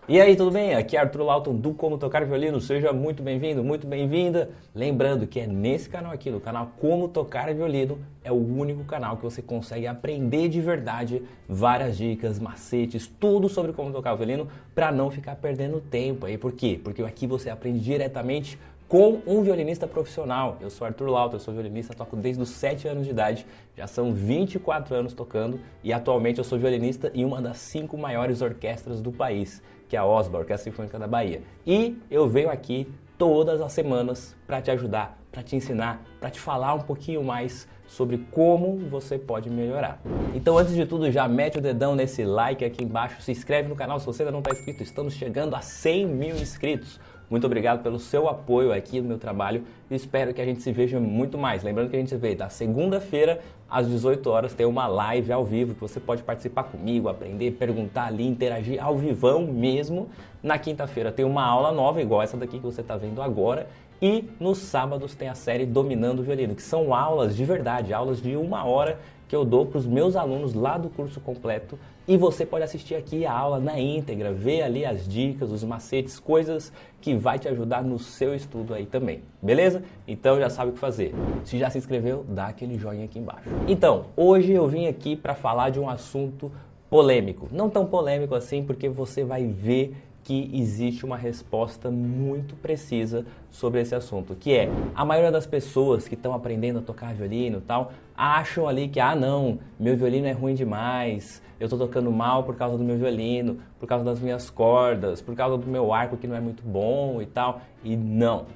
E aí, tudo bem? Aqui é Arthur Lawton do Como Tocar Violino. Seja muito bem-vindo, muito bem-vinda. Lembrando que é nesse canal aqui, no canal Como Tocar Violino, é o único canal que você consegue aprender de verdade várias dicas, macetes, tudo sobre como tocar o violino para não ficar perdendo tempo aí. Por quê? Porque aqui você aprende diretamente com um violinista profissional. Eu sou Arthur Lawton, eu sou violinista, toco desde os 7 anos de idade, já são 24 anos tocando e atualmente eu sou violinista em uma das 5 maiores orquestras do país, que é a OSBA, Orquestra Sinfônica da Bahia. E eu venho aqui todas as semanas para te ajudar, para te ensinar, para te falar um pouquinho mais sobre como você pode melhorar. Então, antes de tudo, já mete o dedão nesse like aqui embaixo, se inscreve no canal se você ainda não está inscrito, estamos chegando a 100 mil inscritos. Muito obrigado pelo seu apoio aqui no meu trabalho e espero que a gente se veja muito mais. Lembrando que a gente se vê da segunda-feira às 18 horas, tem uma live ao vivo que você pode participar comigo, aprender, perguntar ali, interagir ao vivão mesmo. Na quinta-feira tem uma aula nova, igual essa daqui que você está vendo agora. E nos sábados tem a série Dominando o Violino, que são aulas de verdade, aulas de 1 hora que eu dou para os meus alunos lá do curso completo. E você pode assistir aqui a aula na íntegra, ver ali as dicas, os macetes, coisas que vai te ajudar no seu estudo aí também, beleza? Então já sabe o que fazer. Se já se inscreveu, dá aquele joinha aqui embaixo. Então, hoje eu vim aqui para falar de um assunto polêmico. Não tão polêmico assim, porque você vai ver que existe uma resposta muito precisa sobre esse assunto, que é, a maioria das pessoas que estão aprendendo a tocar violino e tal, acham ali que, não, meu violino é ruim demais, eu estou tocando mal por causa do meu violino, por causa das minhas cordas, por causa do meu arco que não é muito bom e tal, e não,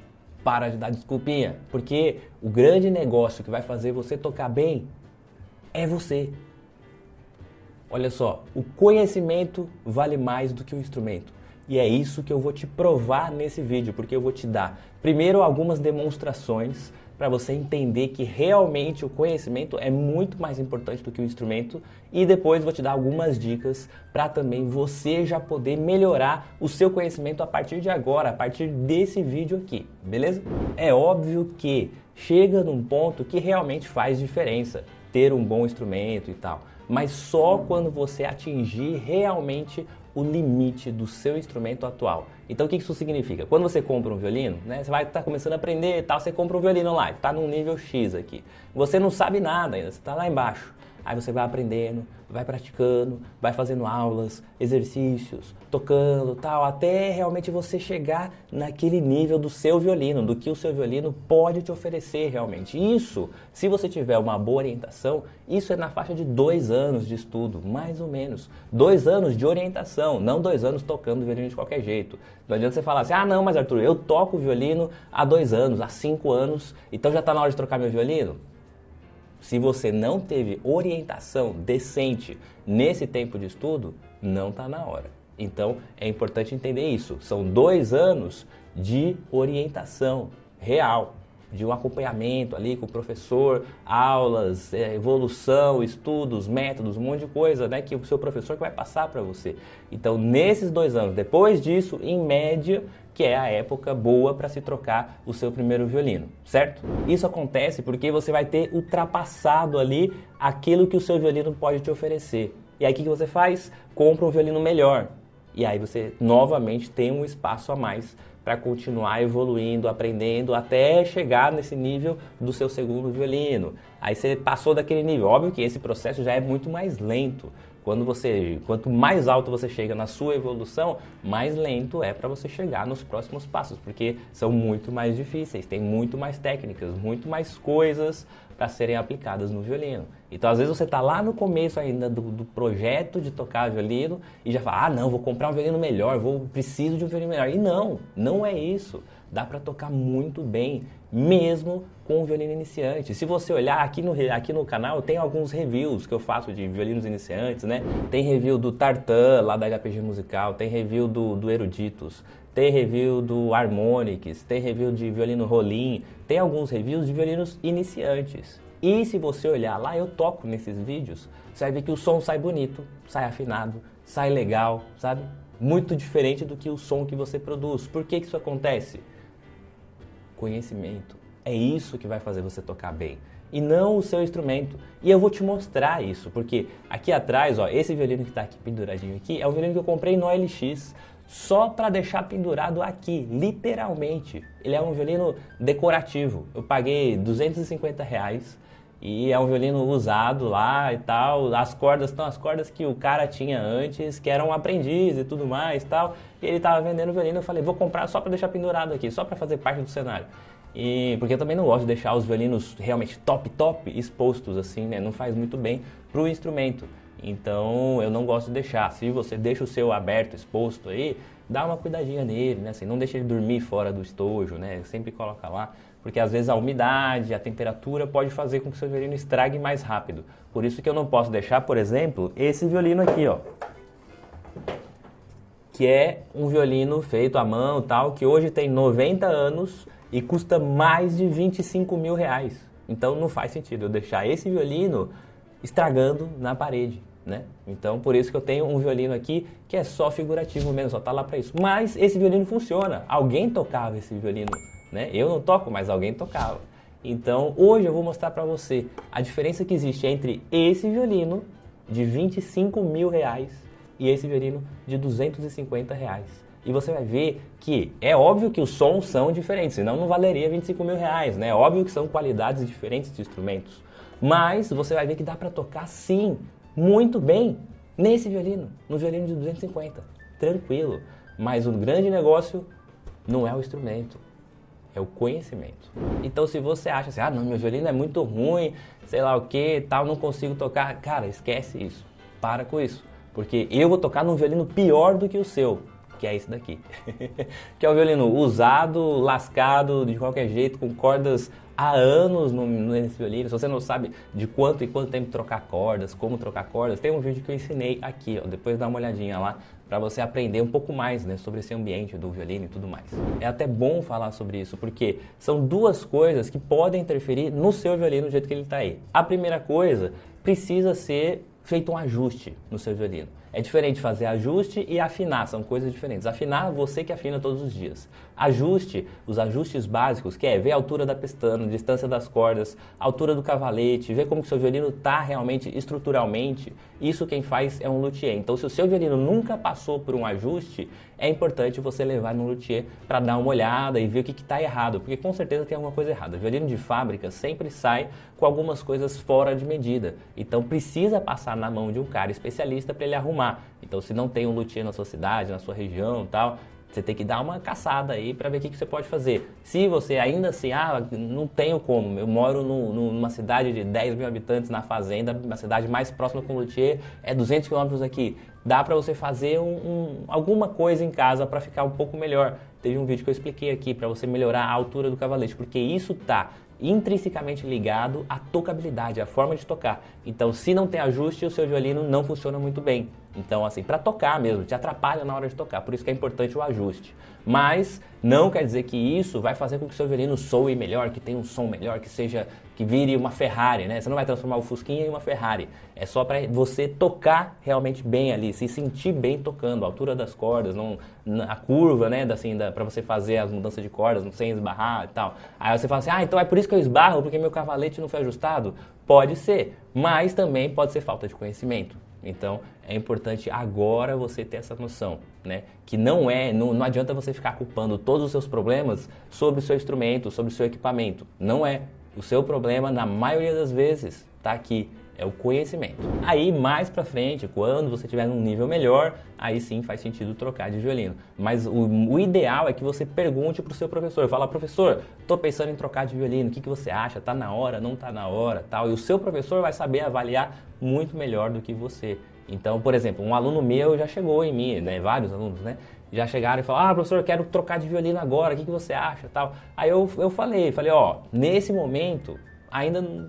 para de dar desculpinha, porque o grande negócio que vai fazer você tocar bem é você. Olha só, o conhecimento vale mais do que o instrumento. E é isso que eu vou te provar nesse vídeo, porque eu vou te dar, primeiro, algumas demonstrações para você entender que realmente o conhecimento é muito mais importante do que o instrumento e depois vou te dar algumas dicas para também você já poder melhorar o seu conhecimento a partir de agora, a partir desse vídeo aqui, beleza? É óbvio que chega num ponto que realmente faz diferença ter um bom instrumento e tal, mas só quando você atingir realmente o limite do seu instrumento atual. Então o que isso significa? Quando você compra um violino, né, você vai estar começando a aprender e tal, você compra um violino lá, está num nível X aqui. Você não sabe nada ainda, você está lá embaixo. Aí você vai aprendendo, vai praticando, vai fazendo aulas, exercícios, tocando, tal, até realmente você chegar naquele nível do seu violino, do que o seu violino pode te oferecer realmente. Isso, se você tiver uma boa orientação, isso é na faixa de 2 anos de estudo, mais ou menos. 2 anos de orientação, não 2 anos tocando violino de qualquer jeito. Não adianta você falar assim, não, mas Arthur, eu toco violino há 2 anos, há 5 anos, então já está na hora de trocar meu violino? Se você não teve orientação decente nesse tempo de estudo, não está na hora. Então é importante entender isso. São 2 anos de orientação real, de um acompanhamento ali com o professor, aulas, evolução, estudos, métodos, um monte de coisa, né, que o seu professor que vai passar para você. Então nesses 2 anos, depois disso, em média, que é a época boa para se trocar o seu primeiro violino, certo? Isso acontece porque você vai ter ultrapassado ali aquilo que o seu violino pode te oferecer. E aí o que você faz? Compra um violino melhor. E aí você novamente tem um espaço a mais para continuar evoluindo, aprendendo, até chegar nesse nível do seu segundo violino. Aí você passou daquele nível. Óbvio que esse processo já é muito mais lento. Quanto mais alto você chega na sua evolução, mais lento é para você chegar nos próximos passos, porque são muito mais difíceis, tem muito mais técnicas, muito mais coisas para serem aplicadas no violino. Então, às vezes você está lá no começo ainda do projeto de tocar violino e já fala, não, vou comprar um violino melhor, preciso de um violino melhor. E não é isso. Dá para tocar muito bem, mesmo com um violino iniciante. Se você olhar aqui no canal, tem alguns reviews que eu faço de violinos iniciantes, né? Tem review do Tartan, lá da HPG Musical, tem review do Eruditus, tem review do Harmonix, tem review de violino Rollin, tem alguns reviews de violinos iniciantes. E se você olhar lá, eu toco nesses vídeos, você vai ver que o som sai bonito, sai afinado, sai legal, sabe? Muito diferente do que o som que você produz. Por que isso acontece? Conhecimento. É isso que vai fazer você tocar bem. E não o seu instrumento. E eu vou te mostrar isso, porque aqui atrás, esse violino que está aqui penduradinho aqui, é um violino que eu comprei no OLX. só para deixar pendurado aqui, literalmente. Ele é um violino decorativo. Eu paguei R$ 250 e é um violino usado lá e tal. As cordas estão as cordas que o cara tinha antes, que eram um aprendiz e tudo mais e tal. E ele estava vendendo o violino, eu falei, vou comprar só para deixar pendurado aqui, só para fazer parte do cenário. E porque eu também não gosto de deixar os violinos realmente top expostos assim, né? Não faz muito bem pro instrumento. Então eu não gosto de deixar. Se você deixa o seu aberto, exposto aí, dá uma cuidadinha nele, né? Assim, não deixa ele dormir fora do estojo, né? Sempre coloca lá, porque às vezes a umidade, a temperatura pode fazer com que o seu violino estrague mais rápido. Por isso que eu não posso deixar, por exemplo, esse violino aqui, ó, que é um violino feito à mão, tal, que hoje tem 90 anos e custa mais de R$ 25 mil. Então não faz sentido eu deixar esse violino estragando na parede, né? Então por isso que eu tenho um violino aqui que é só figurativo mesmo, só tá lá para isso. Mas esse violino funciona, alguém tocava esse violino, né? Eu não toco, mas alguém tocava. Então hoje eu vou mostrar para você a diferença que existe entre esse violino de R$ 25 mil e esse violino de R$ 250. E você vai ver que é óbvio que os sons são diferentes, senão não valeria R$ 25 mil, né? É óbvio que são qualidades diferentes de instrumentos. Mas você vai ver que dá para tocar sim, muito bem, nesse violino, no violino de 250, tranquilo. Mas o grande negócio não é o instrumento, é o conhecimento. Então se você acha assim, não, meu violino é muito ruim, sei lá o que, tal, não consigo tocar, cara, esquece isso, para com isso. Porque eu vou tocar num violino pior do que o seu, que é esse daqui. Que é um violino usado, lascado, de qualquer jeito, com cordas há anos nesse violino. Se você não sabe de quanto e quanto tempo trocar cordas, como trocar cordas, tem um vídeo que eu ensinei aqui, ó, depois dá uma olhadinha lá, para você aprender um pouco mais, né, sobre esse ambiente do violino e tudo mais. É até bom falar sobre isso, porque são duas coisas que podem interferir no seu violino do jeito que ele está aí. A primeira coisa, precisa ser feito um ajuste no seu violino. É diferente fazer ajuste e afinar, são coisas diferentes. Afinar, você que afina todos os dias. Ajuste, os ajustes básicos, que é ver a altura da pestana, distância das cordas, altura do cavalete, ver como que o seu violino está realmente estruturalmente. Isso quem faz é um luthier. Então, se o seu violino nunca passou por um ajuste, é importante você levar no luthier para dar uma olhada e ver o que está errado, porque com certeza tem alguma coisa errada. O violino de fábrica sempre sai com algumas coisas fora de medida. Então, precisa passar na mão de um cara especialista para ele arrumar. Então, se não tem um luthier na sua cidade, na sua região e tal, você tem que dar uma caçada aí para ver o que você pode fazer. Se você ainda assim, não tenho como, eu moro numa cidade de 10 mil habitantes na fazenda, uma cidade mais próxima com o luthier, é 200 quilômetros aqui. Dá para você fazer alguma coisa em casa para ficar um pouco melhor. Teve um vídeo que eu expliquei aqui para você melhorar a altura do cavalete, porque isso tá intrinsecamente ligado à tocabilidade, à forma de tocar. Então, se não tem ajuste, o seu violino não funciona muito bem. Então, assim, para tocar mesmo, te atrapalha na hora de tocar. Por isso que é importante o ajuste. Mas não quer dizer que isso vai fazer com que o seu violino soe melhor, que tenha um som melhor, que vire uma Ferrari, né? Você não vai transformar o Fusquinha em uma Ferrari. É só para você tocar realmente bem ali, se sentir bem tocando, a altura das cordas, a curva, né? Para você fazer as mudanças de cordas sem esbarrar e tal. Aí você fala assim, então é por isso que eu esbarro, porque meu cavalete não foi ajustado? Pode ser, mas também pode ser falta de conhecimento. Então, é importante agora você ter essa noção, né? Que não adianta você ficar culpando todos os seus problemas sobre o seu instrumento, sobre o seu equipamento. Não é. O seu problema, na maioria das vezes, está aqui. É o conhecimento. Aí, mais pra frente, quando você estiver num nível melhor, aí sim faz sentido trocar de violino. Mas o ideal é que você pergunte pro seu professor. Fala, professor, tô pensando em trocar de violino, o que você acha? Tá na hora, não tá na hora, tal. E o seu professor vai saber avaliar muito melhor do que você. Então, por exemplo, um aluno meu já chegou em mim, né? Vários alunos, né? Já chegaram e falaram, professor, eu quero trocar de violino agora, o que você acha, tal. Aí eu falei, nesse momento,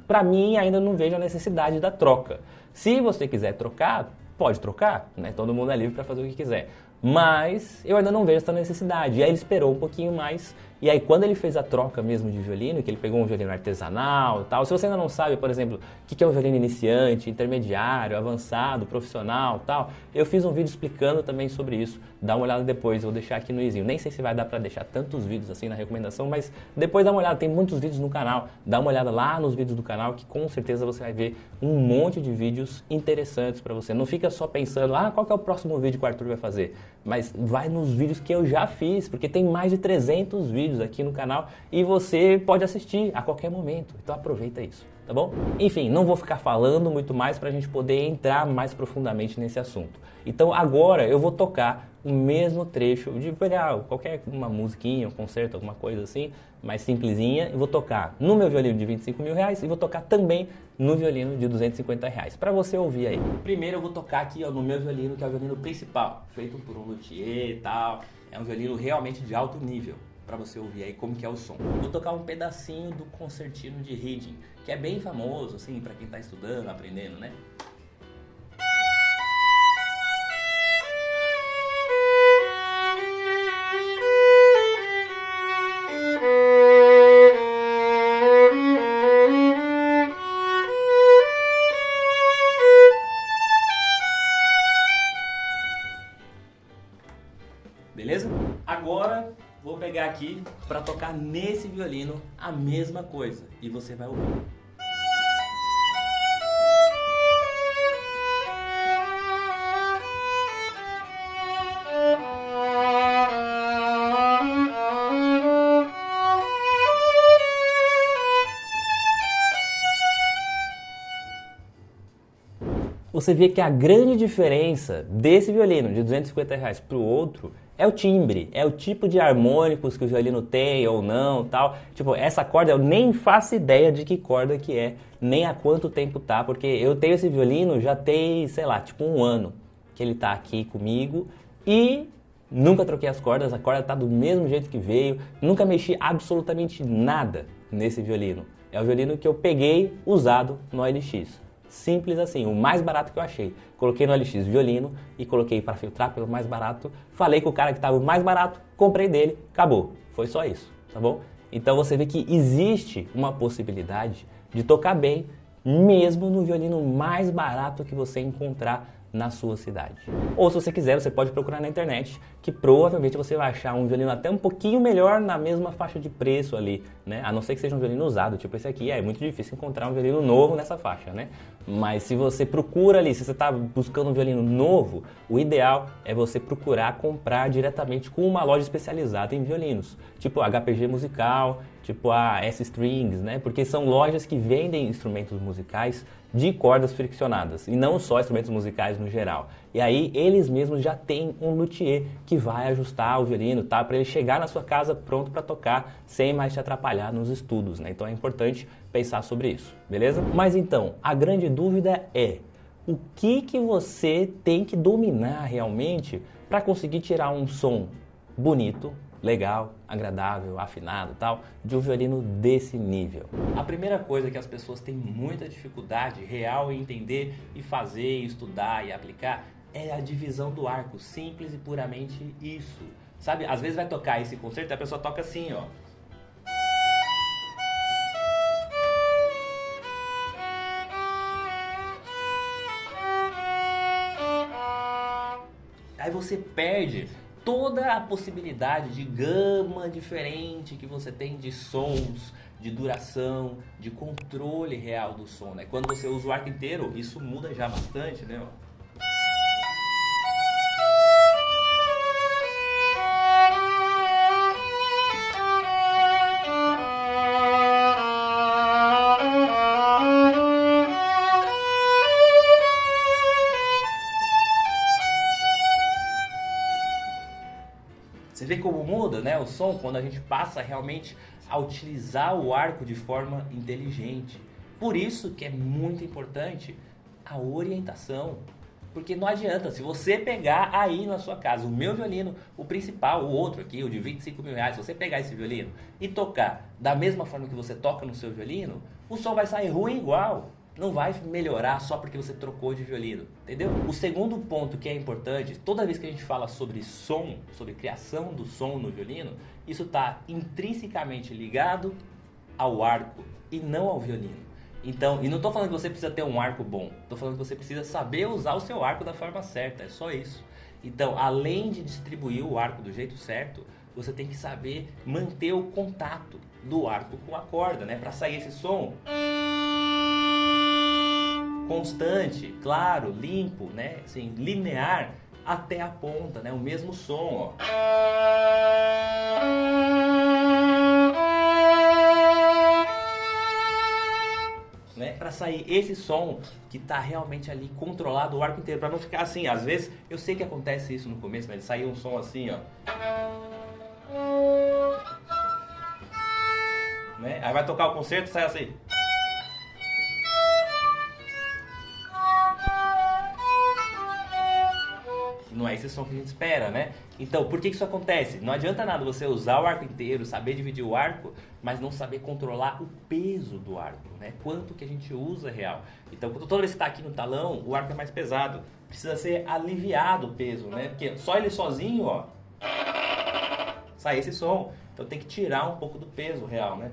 para mim, ainda não vejo a necessidade da troca. Se você quiser trocar, pode trocar, né? Todo mundo é livre para fazer o que quiser. Mas eu ainda não vejo essa necessidade. E aí ele esperou um pouquinho mais E aí quando ele fez a troca mesmo de violino, que ele pegou um violino artesanal e tal, se você ainda não sabe, por exemplo, o que é um violino iniciante, intermediário, avançado, profissional e tal, eu fiz um vídeo explicando também sobre isso. Dá uma olhada depois, vou deixar aqui no izinho. Nem sei se vai dar pra deixar tantos vídeos assim na recomendação, mas depois dá uma olhada, tem muitos vídeos no canal. Dá uma olhada lá nos vídeos do canal que com certeza você vai ver um monte de vídeos interessantes pra você. Não fica só pensando, qual que é o próximo vídeo que o Arthur vai fazer? Mas vai nos vídeos que eu já fiz, porque tem mais de 300 vídeos aqui no canal e você pode assistir a qualquer momento. Então aproveita isso, tá bom? Enfim, não vou ficar falando muito mais para a gente poder entrar mais profundamente nesse assunto. Então agora eu vou tocar o mesmo trecho, de pegar qualquer uma musiquinha, um concerto, alguma coisa assim, mais simplesinha, e vou tocar no meu violino de 25 mil reais e vou tocar também no violino de 250 reais, para você ouvir aí. Primeiro eu vou tocar aqui no meu violino, que é o violino principal, feito por um luthier e tal, é um violino realmente de alto nível, para você ouvir aí como que é o som. Vou tocar um pedacinho do concertino de Haydn, que é bem famoso, assim, para quem está estudando, aprendendo, né? Beleza? Agora vou pegar aqui para tocar nesse violino a mesma coisa e você vai ouvir. Você vê que a grande diferença desse violino de 250 reais para o outro é o timbre, é o tipo de harmônicos que o violino tem ou não, tal. Tipo, essa corda eu nem faço ideia de que corda que é, nem há quanto tempo tá, porque eu tenho esse violino já tem, sei lá, tipo 1 ano que ele tá aqui comigo e nunca troquei as cordas, a corda tá do mesmo jeito que veio, nunca mexi absolutamente nada nesse violino. É o violino que eu peguei usado no OLX. Simples assim, o mais barato que eu achei. Coloquei no OLX violino e coloquei para filtrar pelo mais barato. Falei com o cara que estava o mais barato, comprei dele, acabou. Foi só isso, tá bom? Então você vê que existe uma possibilidade de tocar bem, mesmo no violino mais barato que você encontrar na sua cidade. Ou se você quiser, você pode procurar na internet, que provavelmente você vai achar um violino até um pouquinho melhor na mesma faixa de preço ali, né? A não ser que seja um violino usado, tipo esse aqui, é muito difícil encontrar um violino novo nessa faixa, né? Mas se você procura ali, se você está buscando um violino novo, o ideal é você procurar comprar diretamente com uma loja especializada em violinos, tipo a HPG Musical, tipo a S-Strings, né? Porque são lojas que vendem instrumentos musicais de cordas friccionadas e não só instrumentos musicais no geral. E aí eles mesmos já têm um luthier que vai ajustar o violino, tá? Para ele chegar na sua casa pronto para tocar sem mais te atrapalhar nos estudos, né? Então é importante pensar sobre isso, beleza? Mas então, a grande dúvida é o que você tem que dominar realmente para conseguir tirar um som bonito, legal, agradável, afinado e tal, de um violino desse nível. A primeira coisa que as pessoas têm muita dificuldade real em entender e fazer, estudar e aplicar é a divisão do arco, simples e puramente isso. Sabe, às vezes vai tocar esse concerto e a pessoa toca assim, ó. Aí você perde toda a possibilidade de gama diferente que você tem de sons, de duração, de controle real do som, né? Quando você usa o arco inteiro, isso muda já bastante, né? Você vê como muda, né, o som quando a gente passa realmente a utilizar o arco de forma inteligente. Por isso que é muito importante a orientação. Porque não adianta, se você pegar aí na sua casa o meu violino, o principal, o outro aqui, o de 25 mil reais, se você pegar esse violino e tocar da mesma forma que você toca no seu violino, o som vai sair ruim igual. não vai melhorar só porque você trocou de violino, entendeu? O segundo ponto que é importante, toda vez que a gente fala sobre som, sobre criação do som no violino, isso está intrinsecamente ligado ao arco e não ao violino. Então, e não estou falando que você precisa ter um arco bom, estou falando que você precisa saber usar o seu arco da forma certa, é só isso. Então, além de distribuir o arco do jeito certo, você tem que saber manter o contato do arco com a corda, né? Para sair esse som constante, claro, limpo, né? Assim, linear até a ponta, né? O mesmo som, ó. Né? Para sair esse som que está realmente ali controlado o arco inteiro, para não ficar assim. Às vezes, eu sei que acontece isso no começo, né? Ele saiu um som assim, ó. Né? Aí vai tocar o concerto e sai assim. Não é esse som que a gente espera, né? Então, por que isso acontece? Não adianta nada você usar o arco inteiro, saber dividir o arco, mas não saber controlar o peso do arco, né? Quanto que a gente usa real. Então, toda vez que está aqui no talão, o arco é mais pesado. Precisa ser aliviado o peso, né? Porque só ele sozinho, ó, sai esse som. Então tem que tirar um pouco do peso real, né?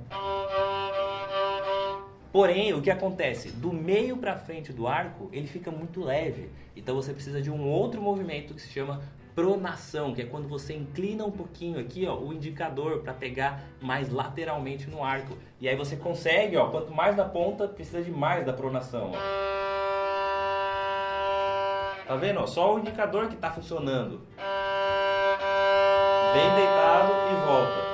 Porém, o que acontece? Do meio para frente do arco, ele fica muito leve. Então você precisa de um outro movimento que se chama pronação, que é quando você inclina um pouquinho aqui, ó, o indicador para pegar mais lateralmente no arco. E aí você consegue, ó, quanto mais na ponta, precisa de mais da pronação. Ó. Tá vendo? Ó, só o indicador que está funcionando. Bem deitado e volta.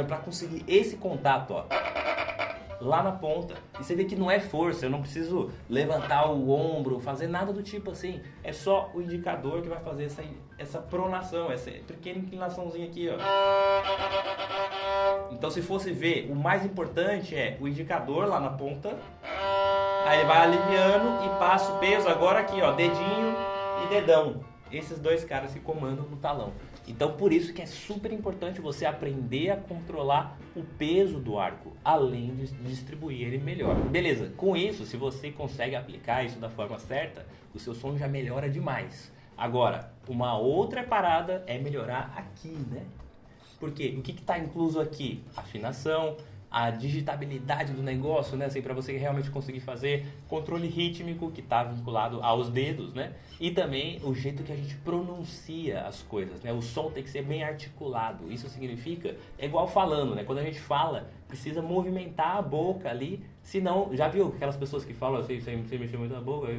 Para conseguir esse contato, ó, lá na ponta. E você vê que não é força, eu não preciso levantar o ombro, fazer nada do tipo assim. É só o indicador que vai fazer essa pronação, essa pequena inclinaçãozinha aqui, ó. Então, se fosse ver, o mais importante é o indicador lá na ponta. Aí ele vai aliviando e passa o peso agora aqui, ó, dedinho e dedão. Esses dois caras que comandam no talão. Então, por isso que é super importante você aprender a controlar o peso do arco, além de distribuir ele melhor. Beleza, com isso, se você consegue aplicar isso da forma certa, o seu som já melhora demais. Agora, uma outra parada é melhorar aqui, né? Porque o que está incluso aqui? Afinação, a digitabilidade do negócio, né? Assim, para você realmente conseguir fazer controle rítmico que está vinculado aos dedos, né? E também o jeito que a gente pronuncia as coisas, né? O som tem que ser bem articulado. Isso significa, é igual falando, né? Quando a gente fala, precisa movimentar a boca ali, senão, já viu aquelas pessoas que falam assim, sem mexer muito a boca,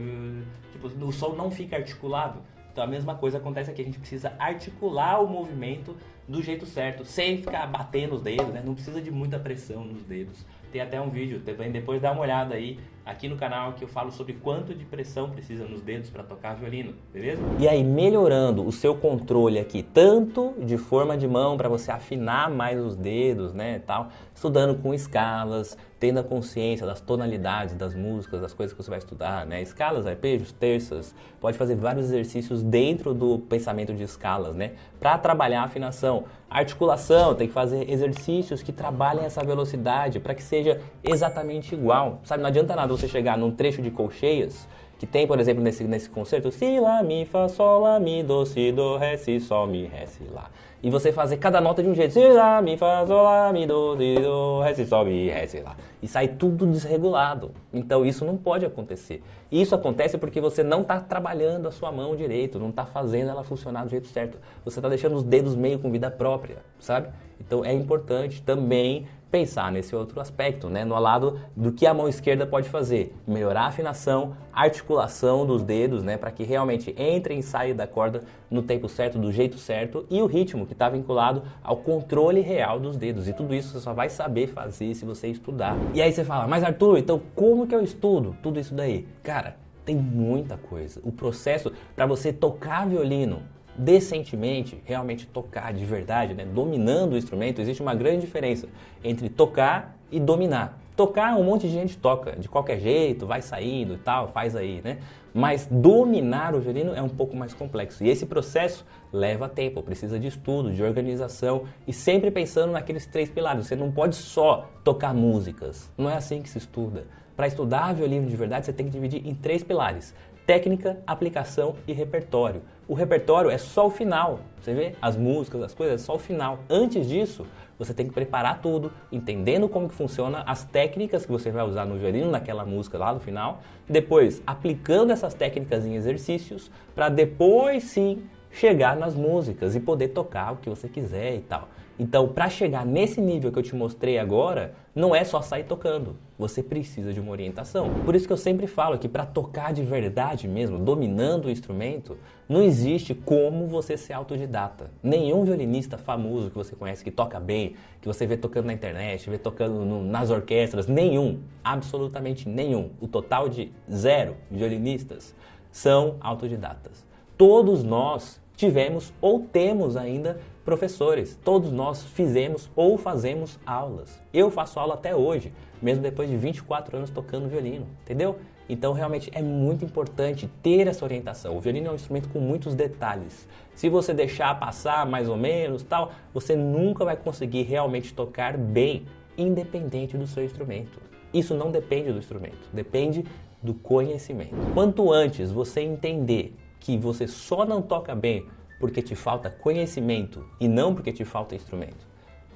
tipo, o som não fica articulado. Então a mesma coisa acontece aqui, a gente precisa articular o movimento do jeito certo, sem ficar batendo os dedos, né? Não precisa de muita pressão nos dedos. Tem até um vídeo, depois dá uma olhada aí aqui no canal que eu falo sobre quanto de pressão precisa nos dedos para tocar violino, beleza? E aí, melhorando o seu controle aqui, tanto de forma de mão para você afinar mais os dedos, né, tal, estudando com escalas, tendo a consciência das tonalidades das músicas, das coisas que você vai estudar, né, escalas, arpejos, terças, pode fazer vários exercícios dentro do pensamento de escalas, né, para trabalhar a afinação. Articulação, tem que fazer exercícios que trabalhem essa velocidade para que seja exatamente igual, sabe? Não adianta nada você chegar num trecho de colcheias que tem, por exemplo, nesse concerto, si, lá, mi, fá, sol, lá, mi, do, si, do, ré, si, sol, mi, ré, si, lá. E você fazer cada nota de um jeito, si, lá, mi, fá, sol, lá, mi, do, si, do, ré, si, sol, mi, ré, si, lá. E sai tudo desregulado. Então isso não pode acontecer. Isso acontece porque você não está trabalhando a sua mão direito, não está fazendo ela funcionar do jeito certo. Você está deixando os dedos meio com vida própria, sabe? Então é importante também pensar nesse outro aspecto, né? No lado do que a mão esquerda pode fazer. Melhorar a afinação, articulação dos dedos, né? Para que realmente entre e saia da corda no tempo certo, do jeito certo, e o ritmo que está vinculado ao controle real dos dedos. E tudo isso você só vai saber fazer se você estudar. E aí você fala, mas Arthur, então como que eu estudo tudo isso daí? Cara, tem muita coisa. O processo para você tocar violino decentemente, realmente tocar de verdade, né, dominando o instrumento, existe uma grande diferença entre tocar e dominar. Tocar, um monte de gente toca, de qualquer jeito, vai saindo e tal, faz aí, né? Mas dominar o violino é um pouco mais complexo. E esse processo leva tempo, precisa de estudo, de organização e sempre pensando naqueles 3 pilares. Você não pode só tocar músicas, não é assim que se estuda. Para estudar violino de verdade, você tem que dividir em 3 pilares. Técnica, aplicação e repertório. O repertório é só o final, você vê? As músicas, as coisas, é só o final. Antes disso, você tem que preparar tudo, entendendo como que funciona as técnicas que você vai usar no violino, naquela música lá no final. Depois, aplicando essas técnicas em exercícios, para depois sim chegar nas músicas e poder tocar o que você quiser e tal. Então, para chegar nesse nível que eu te mostrei agora, não é só sair tocando. Você precisa de uma orientação. Por isso que eu sempre falo que para tocar de verdade mesmo, dominando o instrumento, não existe como você ser autodidata. Nenhum violinista famoso que você conhece, que toca bem, que você vê tocando na internet, vê tocando nas orquestras, nenhum, absolutamente nenhum. O total de 0 violinistas são autodidatas. Todos nós tivemos ou temos ainda professores. Todos nós fizemos ou fazemos aulas. Eu faço aula até hoje, mesmo depois de 24 anos tocando violino, entendeu? Então realmente é muito importante ter essa orientação. O violino é um instrumento com muitos detalhes. Se você deixar passar mais ou menos, tal, você nunca vai conseguir realmente tocar bem, independente do seu instrumento. Isso não depende do instrumento, depende do conhecimento. Quanto antes você entender que você só não toca bem porque te falta conhecimento e não porque te falta instrumento.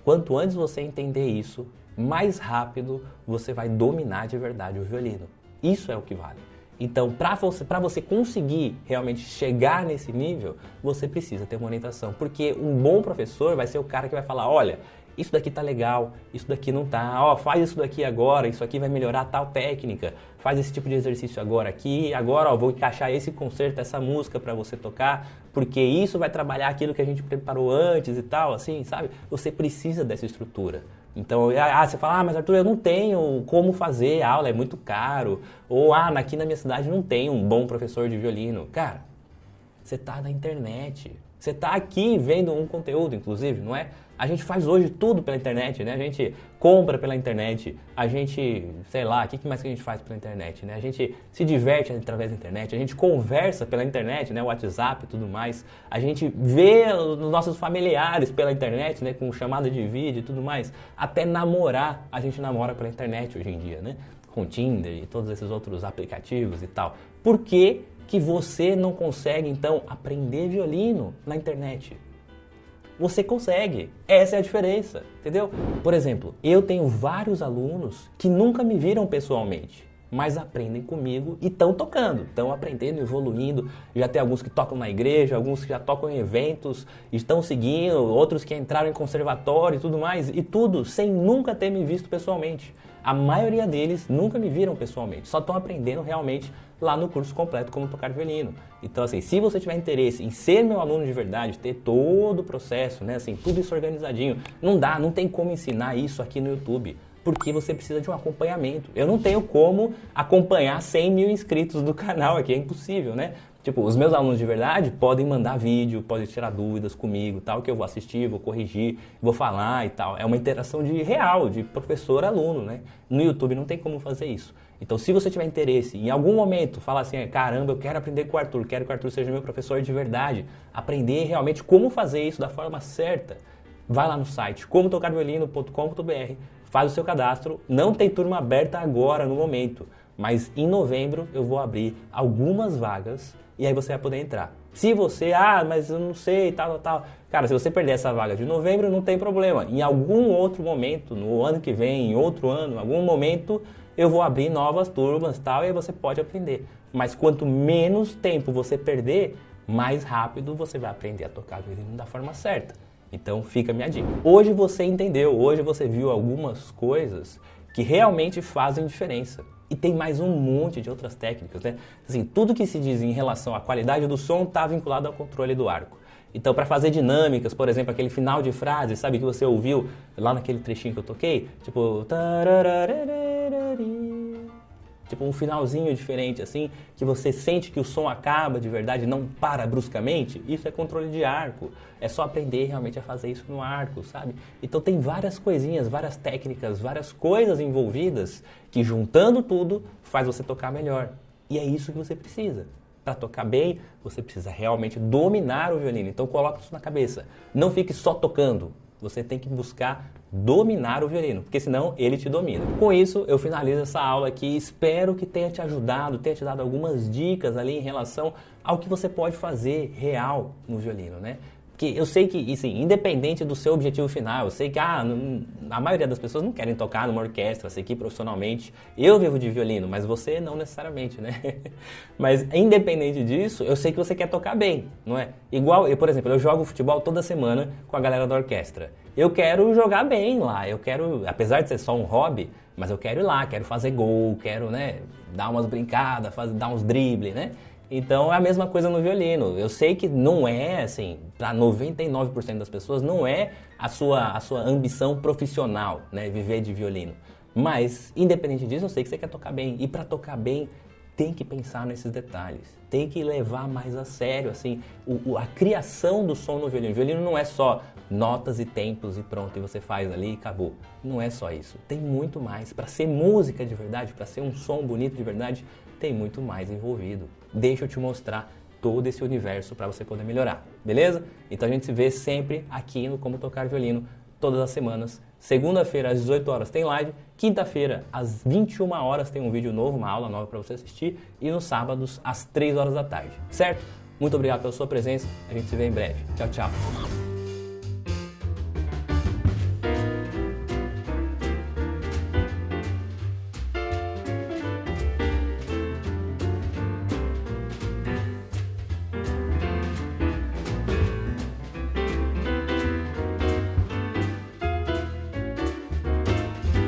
Quanto antes você entender isso, mais rápido você vai dominar de verdade o violino. Isso é o que vale. Então, para você conseguir realmente chegar nesse nível, você precisa ter uma orientação. Porque um bom professor vai ser o cara que vai falar, olha, isso daqui tá legal, isso daqui não tá, ó, faz isso daqui agora, isso aqui vai melhorar tal técnica, faz esse tipo de exercício agora aqui, agora ó, vou encaixar esse concerto, essa música para você tocar, porque isso vai trabalhar aquilo que a gente preparou antes e tal, assim, sabe? Você precisa dessa estrutura. Então, você fala, mas Arthur, eu não tenho como fazer aula, é muito caro, ou aqui na minha cidade não tem um bom professor de violino. Cara, você tá na internet, você tá aqui vendo um conteúdo, inclusive, não é? A gente faz hoje tudo pela internet, né? A gente compra pela internet, a gente, sei lá, o que mais que a gente faz pela internet, né? A gente se diverte através da internet, a gente conversa pela internet, né? WhatsApp e tudo mais. A gente vê os nossos familiares pela internet, né? Com chamada de vídeo e tudo mais. Até namorar, a gente namora pela internet hoje em dia, né? Com Tinder e todos esses outros aplicativos e tal. Por que que você não consegue, então, aprender violino na internet? Você consegue. Essa é a diferença, entendeu? Por exemplo, eu tenho vários alunos que nunca me viram pessoalmente, mas aprendem comigo e estão tocando, estão aprendendo, evoluindo. Já tem alguns que tocam na igreja, alguns que já tocam em eventos, estão seguindo, outros que entraram em conservatório e tudo mais, e tudo sem nunca ter me visto pessoalmente. A maioria deles nunca me viram pessoalmente, só estão aprendendo realmente lá no curso completo Como Tocar Violino. Então, assim, se você tiver interesse em ser meu aluno de verdade, ter todo o processo, né, assim, tudo isso organizadinho, não tem como ensinar isso aqui no YouTube, porque você precisa de um acompanhamento. Eu não tenho como acompanhar 100 mil inscritos do canal aqui, é impossível, né? Tipo, os meus alunos de verdade podem mandar vídeo, podem tirar dúvidas comigo, tal, que eu vou assistir, vou corrigir, vou falar e tal. É uma interação real, de professor-aluno, né? No YouTube não tem como fazer isso. Então, se você tiver interesse, em algum momento, falar assim, caramba, eu quero aprender com o Arthur, quero que o Arthur seja meu professor de verdade, aprender realmente como fazer isso da forma certa, vai lá no site comotocarviolino.com.br, faz o seu cadastro. Não tem turma aberta agora, no momento, mas em novembro eu vou abrir algumas vagas e aí você vai poder entrar. Se você, mas eu não sei, tal. Cara, se você perder essa vaga de novembro, não tem problema. Em algum outro momento, no ano que vem, em outro ano, em algum momento, eu vou abrir novas turmas, tal, e aí você pode aprender. Mas quanto menos tempo você perder, mais rápido você vai aprender a tocar violino da forma certa. Então fica a minha dica. Hoje você entendeu, hoje você viu algumas coisas que realmente fazem diferença. E tem mais um monte de outras técnicas, né? Assim, tudo que se diz em relação à qualidade do som está vinculado ao controle do arco. Então, para fazer dinâmicas, por exemplo, aquele final de frase, sabe, que você ouviu lá naquele trechinho que eu toquei? Tipo... tipo um finalzinho diferente assim, que você sente que o som acaba de verdade, não para bruscamente, isso é controle de arco. É só aprender realmente a fazer isso no arco, sabe? Então tem várias coisinhas, várias técnicas, várias coisas envolvidas que juntando tudo faz você tocar melhor. E é isso que você precisa. Para tocar bem, você precisa realmente dominar o violino. Então coloca isso na cabeça. Não fique só tocando. Você tem que buscar dominar o violino, porque senão ele te domina. Com isso, eu finalizo essa aula aqui. Espero que tenha te ajudado, tenha te dado algumas dicas ali em relação ao que você pode fazer real no violino, né? Porque eu sei que, assim, independente do seu objetivo final, eu sei que a maioria das pessoas não querem tocar numa orquestra, seguir profissionalmente. Eu vivo de violino, mas você não necessariamente, né? Mas independente disso, eu sei que você quer tocar bem, não é? Igual, por exemplo, eu jogo futebol toda semana com a galera da orquestra. Eu quero jogar bem lá, eu quero, apesar de ser só um hobby, mas eu quero ir lá, quero fazer gol, quero, né, dar umas brincadas, dar uns dribles, né? Então é a mesma coisa no violino. Eu sei que não é, assim, para 99% das pessoas, não é a sua ambição profissional, né, viver de violino. Mas, independente disso, eu sei que você quer tocar bem. E para tocar bem, tem que pensar nesses detalhes. Tem que levar mais a sério, assim, a criação do som no violino. O violino não é só notas e tempos e pronto, e você faz ali e acabou. Não é só isso. Tem muito mais. Para ser música de verdade, para ser um som bonito de verdade, tem muito mais envolvido. Deixa eu te mostrar todo esse universo para você poder melhorar, beleza? Então a gente se vê sempre aqui no Como Tocar Violino, todas as semanas. Segunda-feira às 18 horas tem live, quinta-feira às 21 horas tem um vídeo novo, uma aula nova para você assistir, e nos sábados às 3 horas da tarde, certo? Muito obrigado pela sua presença, a gente se vê em breve. Tchau, tchau!